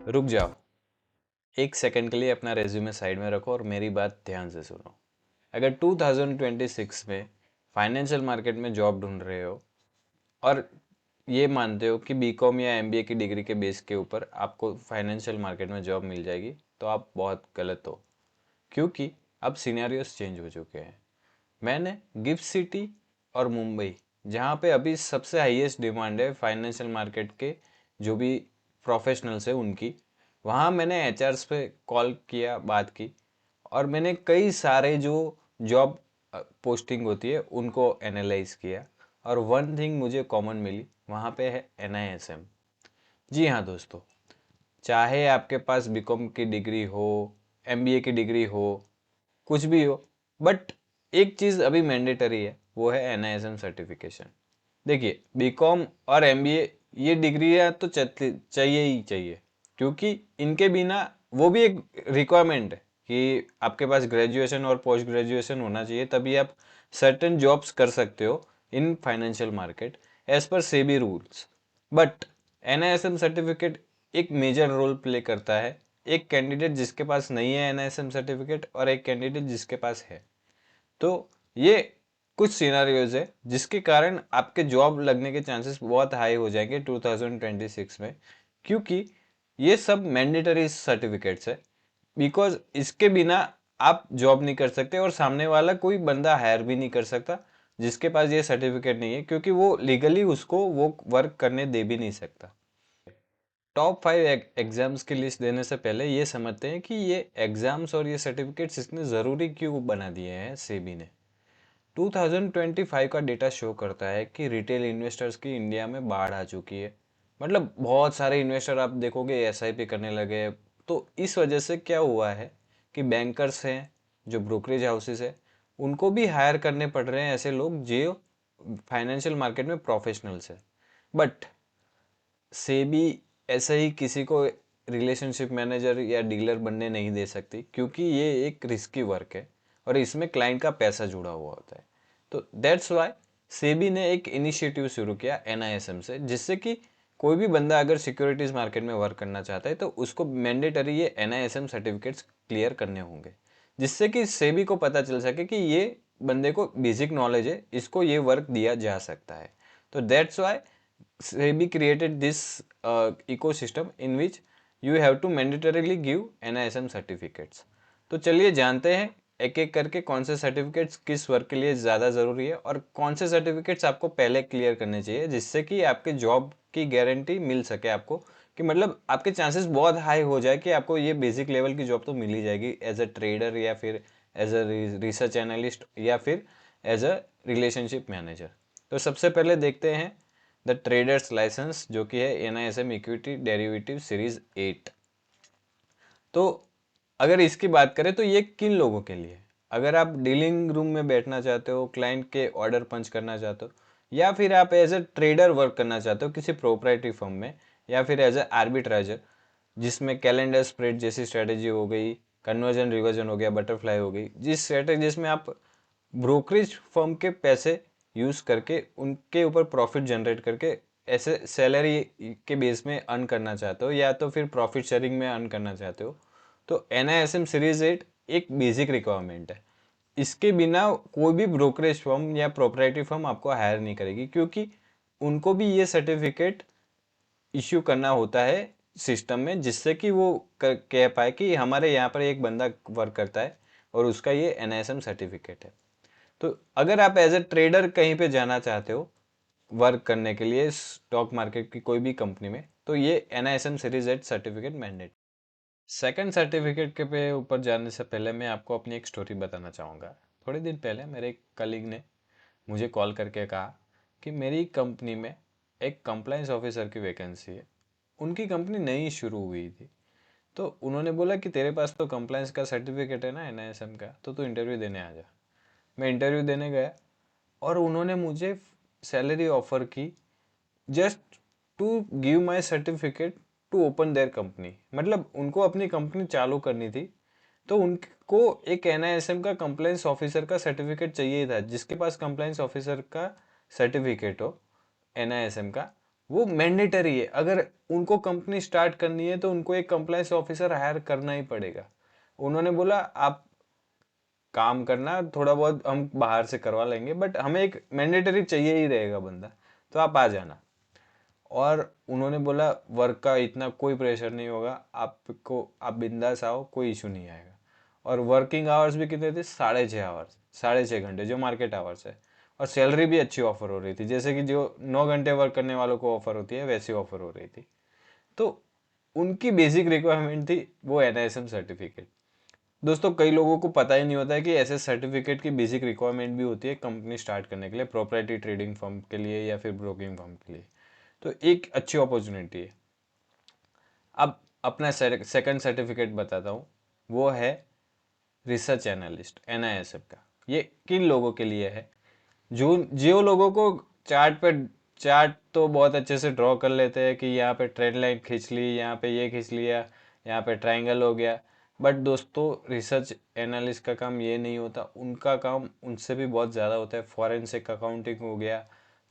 रुक जाओ। एक सेकंड के लिए अपना रेज्यूमे साइड में रखो और मेरी बात ध्यान से सुनो। अगर 2026 में फाइनेंशियल मार्केट में जॉब ढूंढ रहे हो और ये मानते हो कि बीकॉम या एमबीए की डिग्री के बेस के ऊपर आपको फाइनेंशियल मार्केट में जॉब मिल जाएगी, तो आप बहुत गलत हो। क्योंकि अब सिनेरियोस चेंज हो चुके हैं। मैंने गिफ्ट सिटी और मुंबई, जहाँ पे अभी सबसे हाईएस्ट डिमांड है फाइनेंशियल मार्केट के जो भी प्रोफेशनल्स है उनकी, वहाँ मैंने एचआरस पे कॉल किया, बात की, और मैंने कई सारे जो जॉब पोस्टिंग होती है उनको एनालाइज किया, और वन थिंग मुझे कॉमन मिली, वहाँ पे है एनआईएसएम। जी हाँ दोस्तों, चाहे आपके पास बीकॉम की डिग्री हो, एमबीए की डिग्री हो, कुछ भी हो, बट एक चीज़ अभी मैंडेटरी है, वो है एनआईएसएम सर्टिफिकेशन। देखिए, बीकॉम और एमबीए ये डिग्रियां तो चाहिए ही चाहिए, क्योंकि इनके बिना, वो भी एक रिक्वायरमेंट है कि आपके पास ग्रेजुएशन और पोस्ट ग्रेजुएशन होना चाहिए, तभी आप सर्टेन जॉब्स कर सकते हो इन फाइनेंशियल मार्केट एज पर SEBI rules. But NISM certificate एक मेजर रोल प्ले करता है। एक कैंडिडेट जिसके पास नहीं है एनआईएसएम सर्टिफिकेट और एक कैंडिडेट जिसके पास है, तो ये कुछ सिनारियोज है जिसके कारण आपके जॉब लगने के चांसेस बहुत हाई हो जाएंगे 2026 में, क्योंकि ये सब मैंडेटरी सर्टिफिकेट्स है। बिकॉज इसके बिना आप जॉब नहीं कर सकते और सामने वाला कोई बंदा हायर भी नहीं कर सकता जिसके पास ये सर्टिफिकेट नहीं है, क्योंकि वो लीगली उसको वो वर्क करने दे भी नहीं सकता। टॉप 5 एग्जाम्स की लिस्ट देने से पहले ये समझते हैं कि ये एग्जाम्स और ये सर्टिफिकेट्स इतने ज़रूरी क्यों बना दिए हैं सेबी ने। 2025 का डेटा शो करता है कि रिटेल इन्वेस्टर्स की इंडिया में बाढ़ आ चुकी है। मतलब बहुत सारे इन्वेस्टर आप देखोगे एसआईपी करने लगे हैं। तो इस वजह से क्या हुआ है कि बैंकर्स हैं, जो ब्रोकरेज हाउसेस है, उनको भी हायर करने पड़ रहे हैं ऐसे लोग जो फाइनेंशियल मार्केट में प्रोफेशनल्स है। बट सेबी ऐसे ही किसी को रिलेशनशिप मैनेजर या डीलर बनने नहीं दे सकती, क्योंकि ये एक रिस्की वर्क है और इसमें क्लाइंट का पैसा जुड़ा हुआ होता है। तो दैट्स वाई सेबी ने एक इनिशिएटिव शुरू किया एनआईएसएम से, जिससे कि कोई भी बंदा अगर सिक्योरिटीज मार्केट में वर्क करना चाहता है तो उसको मैंडेटरी ये एनआईएसएम सर्टिफिकेट्स क्लियर करने होंगे, जिससे कि सेबी को पता चल सके कि ये बंदे को बेसिक नॉलेज है, इसको ये वर्क दिया जा सकता है। तो that's why SEBI created this ecosystem in which you have to mandatorily give NISM certificates। तो चलिए जानते हैं एक एक करके कौन से सर्टिफिकेट्स किस वर्क के लिए ज़्यादा ज़रूरी है और कौन से सर्टिफिकेट्स आपको पहले क्लियर करने चाहिए, जिससे कि आपके जॉब की गारंटी मिल सके आपको, कि मतलब आपके चांसेस बहुत हाई हो जाए कि आपको ये बेसिक लेवल की जॉब तो मिल ही जाएगी एज अ ट्रेडर या फिर एज अ रिसर्च एनालिस्ट या फिर एज अ रिलेशनशिप मैनेजर। तो सबसे पहले देखते हैं द ट्रेडर्स लाइसेंस, जो कि है एनआईएसएम इक्विटी डेरिवेटिव सीरीज 8। तो अगर इसकी बात करें तो ये किन लोगों के लिए है? अगर आप डीलिंग रूम में बैठना चाहते हो, क्लाइंट के ऑर्डर पंच करना चाहते हो, या फिर आप एज अ ट्रेडर वर्क करना चाहते हो किसी प्रोप्राइटरी फर्म में, या फिर एज अ आर्बिट्राइजर, जिसमें कैलेंडर स्प्रेड जैसी स्ट्रेटेजी हो गई, कन्वर्जन रिवर्जन हो गया, बटरफ्लाई हो गई, जिस स्ट्रेटेजी में आप ब्रोकरेज फर्म के पैसे यूज़ करके उनके ऊपर प्रॉफिट जनरेट करके ऐसे सैलरी के बेस में अर्न करना चाहते हो, या तो फिर प्रॉफिट शेयरिंग में अर्न करना चाहते हो, तो एनआईएसएम सीरीज 8 एक बेसिक रिक्वायरमेंट है। इसके बिना कोई भी ब्रोकरेज फर्म या प्रोप्राइटरी फर्म आपको हायर नहीं करेगी, क्योंकि उनको भी ये सर्टिफिकेट इश्यू करना होता है सिस्टम में, जिससे कि वो कह पाए कि हमारे यहाँ पर एक बंदा वर्क करता है और उसका ये एनआईएसएम सर्टिफिकेट है। तो अगर आप एज ए ट्रेडर कहीं पे जाना चाहते हो वर्क करने के लिए स्टॉक मार्केट की कोई भी कंपनी में, तो ये NISM series 8 certificate mandate. Second certificate के पे ऊपर जाने से पहले मैं आपको अपनी एक स्टोरी बताना चाहूँगा। थोड़े दिन पहले मेरे एक कलीग ने मुझे कॉल करके कहा कि मेरी कंपनी में एक कंप्लायंस ऑफिसर की वैकेंसी है। उनकी कंपनी नई शुरू हुई थी, तो उन्होंने बोला कि तेरे पास तो कंप्लायंस का सर्टिफिकेट है ना एनआईएसएम का, तो तू इंटरव्यू देने आ जा। मैं इंटरव्यू देने गया और उन्होंने मुझे सैलरी ऑफर की just to give my certificate to open their company. मतलब उनको अपनी कंपनी चालू करनी थी, तो उनको एक एनआईएसएम का कंप्लायंस ऑफिसर का सर्टिफिकेट चाहिए था। जिसके पास कंप्लायंस ऑफिसर का सर्टिफिकेट हो एनआईएसएम का, वो मैंडेटरी है। अगर उनको कंपनी स्टार्ट करनी है तो उनको एक कंप्लायंस ऑफिसर हायर करना ही पड़ेगा। उन्होंने बोला आप काम करना, थोड़ा बहुत हम बाहर से करवा लेंगे, बट हमें एक मैंडेटरी चाहिए ही रहेगा बंदा, तो आप आ जाना। और उन्होंने बोला वर्क का इतना कोई प्रेशर नहीं होगा आपको, आप बिंदास आओ, कोई इशू नहीं आएगा। और वर्किंग आवर्स भी कितने थे? 6.5 आवर्स, 6.5 घंटे जो मार्केट आवर्स है। और सैलरी भी अच्छी ऑफर हो रही थी, जैसे कि जो 9 घंटे वर्क करने वालों को ऑफर होती है वैसी ऑफर हो रही थी। तो उनकी बेसिक रिक्वायरमेंट थी वो NISM सर्टिफिकेट। दोस्तों कई लोगों को पता ही नहीं होता है कि ऐसे सर्टिफिकेट की बेसिक रिक्वायरमेंट भी होती है कंपनी स्टार्ट करने के लिए, प्रोप्राइटरी ट्रेडिंग फर्म के लिए या फिर ब्रोकिंग फर्म के लिए। तो एक अच्छी अपॉर्चुनिटी है। अब अपना सेकंड सर्टिफिकेट बताता हूँ, वो है रिसर्च एनालिस्ट NISM का। ये किन लोगों के लिए है? जो लोगों को चार्ट तो बहुत अच्छे से ड्रॉ कर लेते हैं कि यहाँ पे ट्रेंड लाइन खींच ली, यहाँ पे ये खींच लिया, यहाँ पे ट्रायंगल हो गया। बट दोस्तों रिसर्च एनालिस्ट का काम ये नहीं होता, उनका काम उनसे भी बहुत ज़्यादा होता है। फॉरेंसिक अकाउंटिंग हो गया,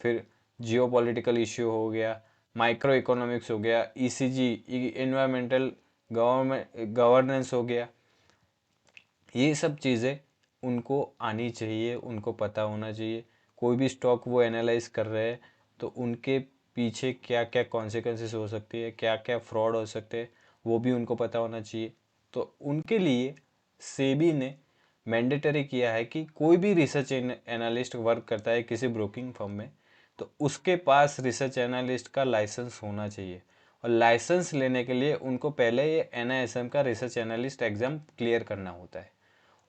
फिर जियो पॉलिटिकल इश्यू हो गया, माइक्रो इकोनॉमिक्स हो गया, ECG इन्वायरमेंटल गवर्नेंस हो गया। ये सब चीज़ें उनको आनी चाहिए, उनको पता होना चाहिए। कोई भी स्टॉक वो एनालाइज कर रहे हैं तो उनके पीछे क्या क्या कॉन्सिक्वेंसेस हो सकती है, क्या क्या फ्रॉड हो सकते हैं, वो भी उनको पता होना चाहिए। तो उनके लिए सेबी ने मैंडेटरी किया है कि कोई भी रिसर्च एनालिस्ट वर्क करता है किसी ब्रोकिंग फर्म में, तो उसके पास रिसर्च एनालिस्ट का लाइसेंस होना चाहिए। और लाइसेंस लेने के लिए उनको पहले ये NISM का रिसर्च एनालिस्ट एग्ज़ाम क्लियर करना होता है।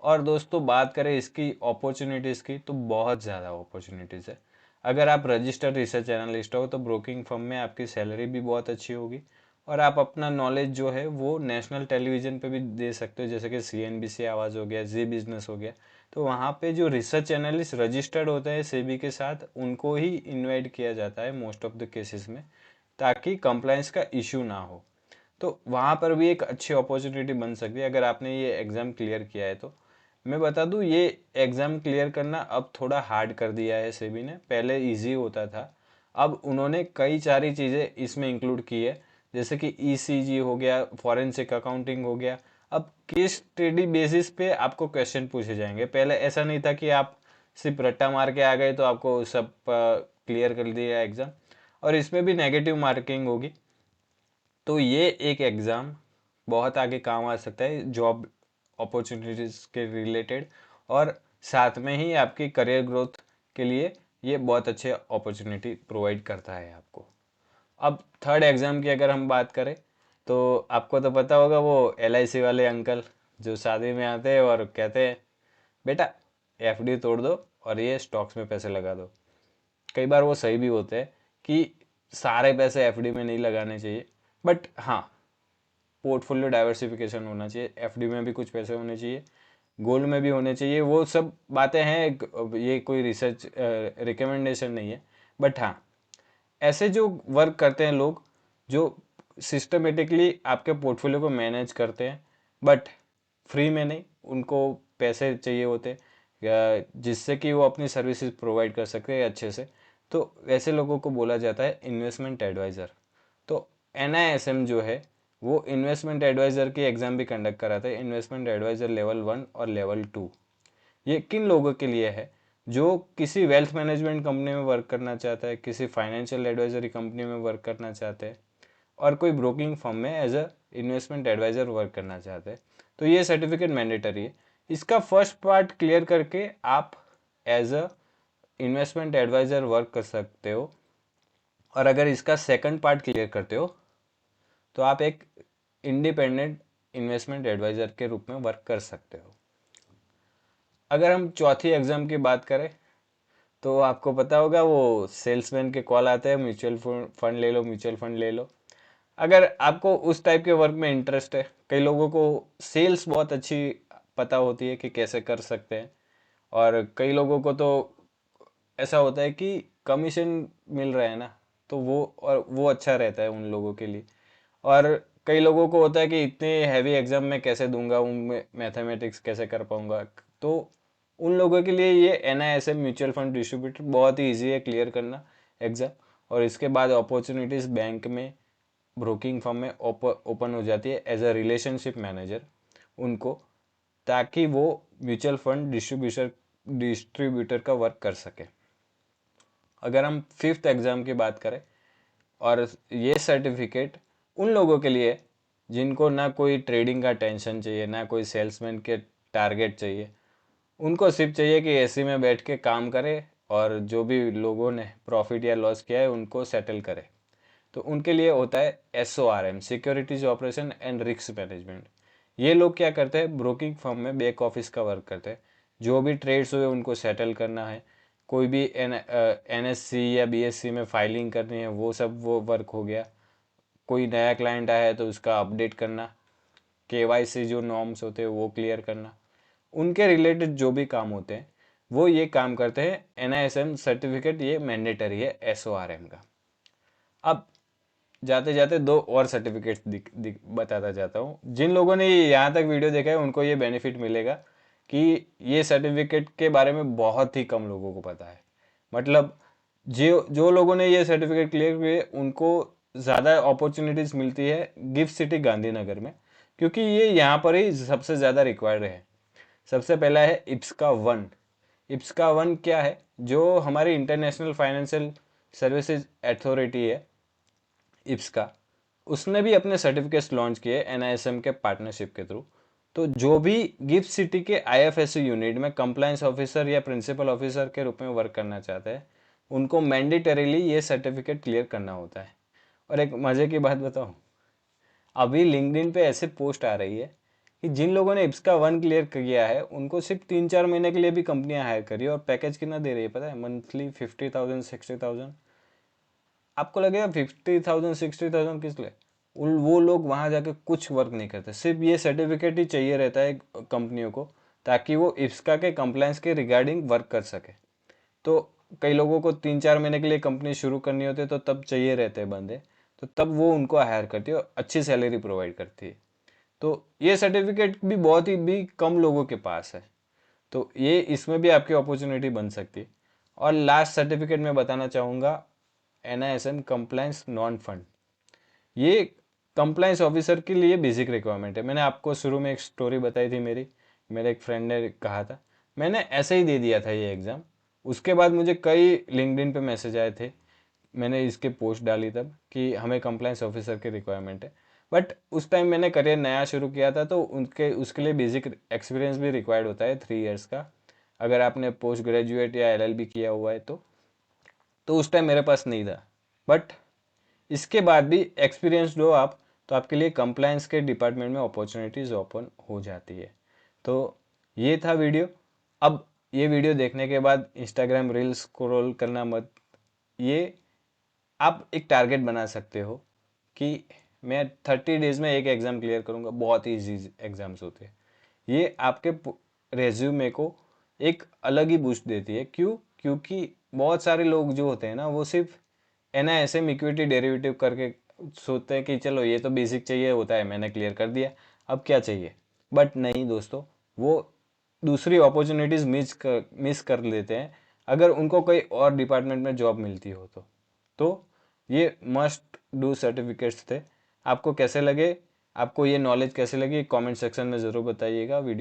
और दोस्तों बात करें इसकी अपॉर्चुनिटीज़ की, तो बहुत ज़्यादा अपॉर्चुनिटीज़ है। अगर आप रजिस्टर्ड रिसर्च एनालिस्ट हो तो ब्रोकिंग फर्म में आपकी सैलरी भी बहुत अच्छी होगी, और आप अपना नॉलेज जो है वो नेशनल टेलीविज़न पे भी दे सकते हो, जैसे कि CNBC आवाज़ हो गया, जी बिजनेस हो गया। तो वहाँ पे जो रिसर्च एनालिस्ट रजिस्टर्ड होते हैं सेबी के साथ, उनको ही इनवाइट किया जाता है मोस्ट ऑफ द केसेस में, ताकि कंप्लायंस का इशू ना हो। तो वहाँ पर भी एक अच्छी अपॉर्चुनिटी बन सकती है अगर आपने ये एग्ज़ाम क्लियर किया है तो। मैं बता दूँ ये एग्ज़ाम क्लियर करना अब थोड़ा हार्ड कर दिया है सेबी ने, पहले इजी होता था। अब उन्होंने कई सारी चीज़ें इसमें इंक्लूड की है, जैसे कि ECG हो गया, फॉरेंसिक अकाउंटिंग हो गया। अब केस स्टडी बेसिस पे आपको क्वेश्चन पूछे जाएंगे। पहले ऐसा नहीं था कि आप सिर्फ रट्टा मार के आ गए तो आपको सब क्लियर कर दिया एग्ज़ाम, और इसमें भी नेगेटिव मार्किंग होगी। तो ये एक एग्ज़ाम बहुत आगे काम आ सकता है जॉब अपॉर्चुनिटीज़ के रिलेटेड, और साथ में ही आपकी करियर ग्रोथ के लिए ये बहुत अच्छे अपॉर्चुनिटी प्रोवाइड करता है आपको। अब थर्ड एग्ज़ाम की अगर हम बात करें तो आपको तो पता होगा वो LIC वाले अंकल जो शादी में आते हैं और कहते हैं बेटा FD तोड़ दो और ये स्टॉक्स में पैसे लगा दो। कई बार वो सही भी होते हैं कि सारे पैसे FD में नहीं लगाने चाहिए, बट हाँ पोर्टफोलियो डाइवर्सिफिकेशन होना चाहिए, FD में भी कुछ पैसे होने चाहिए, गोल्ड में भी होने चाहिए। वो सब बातें हैं, ये कोई रिसर्च रिकमेंडेशन नहीं है। बट हाँ ऐसे जो वर्क करते हैं लोग जो सिस्टमेटिकली आपके पोर्टफोलियो को मैनेज करते हैं, बट फ्री में नहीं, उनको पैसे चाहिए होते जिससे कि वो अपनी सर्विसेज प्रोवाइड कर सकते हैं अच्छे से, तो वैसे लोगों को बोला जाता है इन्वेस्टमेंट एडवाइज़र। तो NISM जो है वो इन्वेस्टमेंट एडवाइज़र की एग्ज़ाम भी कंडक्ट कराता है, इन्वेस्टमेंट एडवाइज़र लेवल 1 और लेवल 2। ये किन लोगों के लिए है? जो किसी वेल्थ मैनेजमेंट कंपनी में वर्क करना चाहता है, किसी फाइनेंशियल एडवाइजरी कंपनी में वर्क करना चाहते हैं, और कोई ब्रोकिंग फर्म में as a investment advisor work करना चाहते हैं। तो ये सर्टिफिकेट मैंडेटरी है। इसका फर्स्ट पार्ट क्लियर करके आप as a investment advisor work कर सकते हो, और अगर इसका सेकंड पार्ट क्लियर करते हो तो आप एक इंडिपेंडेंट इन्वेस्टमेंट एडवाइज़र के रूप में वर्क कर सकते हो। अगर हम चौथी एग्ज़ाम की बात करें तो आपको पता होगा वो सेल्समैन के कॉल आते हैं, म्यूचुअल फंड ले लो, म्यूचुअल फंड ले लो। अगर आपको उस टाइप के वर्क में इंटरेस्ट है, कई लोगों को सेल्स बहुत अच्छी पता होती है कि कैसे कर सकते हैं, और कई लोगों को तो ऐसा होता है कि कमीशन मिल रहा है ना, तो वो अच्छा रहता है उन लोगों के लिए। और कई लोगों को होता है कि इतने हैवी एग्जाम में कैसे दूंगा, उनमें मैथमेटिक्स कैसे कर पाऊंगा, तो उन लोगों के लिए ये NISM म्यूचुअल फंड डिस्ट्रीब्यूटर बहुत ही ईजी है क्लियर करना एग्ज़ाम। और इसके बाद अपॉर्चुनिटीज़ बैंक में, ब्रोकिंग फर्म में ओपन हो जाती है एज अ रिलेशनशिप मैनेजर उनको, ताकि वो म्यूचुअल फंड डिस्ट्रीब्यूटर का वर्क कर सके। अगर हम 5th एग्ज़ाम की बात करें, और ये सर्टिफिकेट उन लोगों के लिए जिनको ना कोई ट्रेडिंग का टेंशन चाहिए, ना कोई सेल्समैन के टारगेट चाहिए, उनको सिर्फ चाहिए कि एसी में बैठ के काम करे और जो भी लोगों ने प्रॉफिट या लॉस किया है उनको सेटल करे। तो उनके लिए होता है SORM, securities operation and risk management. ये लोग क्या करते हैं, ब्रोकिंग फर्म में बैक ऑफिस का वर्क करते हैं। जो भी ट्रेड्स हुए उनको सेटल करना है, कोई भी NSC या BSC में फाइलिंग करनी है, वो वर्क हो गया। कोई नया क्लाइंट आया है तो उसका अपडेट करना, KYC जो नॉर्म्स होते हैं वो क्लियर करना, उनके रिलेटेड जो भी काम होते हैं वो ये काम करते हैं। NISM सर्टिफिकेट ये मैंडेटरी है SORM का। अब जाते जाते दो और सर्टिफिकेट्स बताता जाता हूँ। जिन लोगों ने यहाँ तक वीडियो देखा है उनको ये बेनिफिट मिलेगा कि ये सर्टिफिकेट के बारे में बहुत ही कम लोगों को पता है। मतलब जो लोगों ने ये सर्टिफिकेट क्लियर किए उनको ज़्यादा अपॉर्चुनिटीज़ मिलती है गिफ्ट सिटी गांधीनगर में, क्योंकि ये यहाँ पर ही सबसे ज़्यादा रिक्वायर्ड है। सबसे पहला है IPSCA 1। IPSCA 1 क्या है, जो हमारी इंटरनेशनल फाइनेंशियल सर्विसेज अथॉरिटी है IPSCA, उसने भी अपने सर्टिफिकेट्स लॉन्च किए NISM के पार्टनरशिप के थ्रू। तो जो भी गिफ्ट सिटी के IFSC यूनिट में कंप्लायंस ऑफिसर या प्रिंसिपल ऑफिसर के रूप में वर्क करना चाहते हैं, उनको मैंडेटरीली ये सर्टिफिकेट क्लियर करना होता है। और एक मज़े की बात बताऊँ, अभी लिंक्डइन पे ऐसे पोस्ट आ रही है कि जिन लोगों ने IPSCA 1 क्लियर किया है उनको सिर्फ 3-4 महीने के लिए भी कंपनियां हायर करी है, और पैकेज कितना दे रही है पता है, मंथली 50,000 60,000। आपको लगेगा 50,000 60,000 किस लिए, वो लोग वहाँ जाके कुछ वर्क नहीं करते, सिर्फ ये सर्टिफिकेट ही चाहिए रहता है कंपनियों को, ताकि वो IPSCA के कंप्लायंस के रिगार्डिंग वर्क कर सके। तो कई लोगों को 3-4 महीने के लिए कंपनी शुरू करनी होती है तो तब चाहिए रहते हैं बंदे, तो तब वो उनको हायर करती है और अच्छी सैलरी प्रोवाइड करती है। तो ये सर्टिफिकेट भी बहुत ही भी कम लोगों के पास है, तो ये इसमें भी आपकी अपॉर्चुनिटी बन सकती है। और लास्ट सर्टिफिकेट मैं बताना चाहूँगा, NISM कंप्लायंस नॉन फंड। ये कंप्लायंस ऑफिसर के लिए बेसिक रिक्वायरमेंट है। मैंने आपको शुरू में एक स्टोरी बताई थी, मेरे एक फ्रेंड ने कहा था, मैंने ऐसे ही दे दिया था ये एग्ज़ाम। उसके बाद मुझे कई लिंक्डइन पे मैसेज आए थे, मैंने इसके पोस्ट डाली तब कि हमें कंप्लायंस ऑफिसर की रिक्वायरमेंट है। बट उस टाइम मैंने करियर नया शुरू किया था, तो उसके लिए बेसिक एक्सपीरियंस भी रिक्वायर्ड होता है 3 इयर्स का, अगर आपने पोस्ट ग्रेजुएट या LLB किया हुआ है तो उस टाइम मेरे पास नहीं था। बट इसके बाद भी एक्सपीरियंस हो आप, तो आपके लिए कंप्लायंस के डिपार्टमेंट में अपॉर्चुनिटीज़ ओपन हो जाती है। तो ये था वीडियो। अब ये वीडियो देखने के बाद इंस्टाग्राम रील्स स्क्रॉल करना मत। ये आप एक टारगेट बना सकते हो कि मैं 30 डेज में एक एग्ज़ाम क्लियर करूँगा। बहुत ही ईजी एग्ज़ाम्स होते हैं। ये आपके रेज्यूमे को एक अलग ही बूस्ट देती है। क्यों? क्योंकि बहुत सारे लोग जो होते हैं ना, वो सिर्फ NISM इक्विटी डेरिवेटिव करके सोचते हैं कि चलो ये तो बेसिक चाहिए होता है, मैंने क्लियर कर दिया, अब क्या चाहिए। बट नहीं दोस्तों, वो दूसरी अपॉर्चुनिटीज़ मिस कर लेते हैं अगर उनको कोई और डिपार्टमेंट में जॉब मिलती हो तो ये मस्ट डू सर्टिफिकेट्स थे। आपको कैसे लगे, आपको ये नॉलेज कैसे लगी, कमेंट सेक्शन में ज़रूर बताइएगा। वीडियो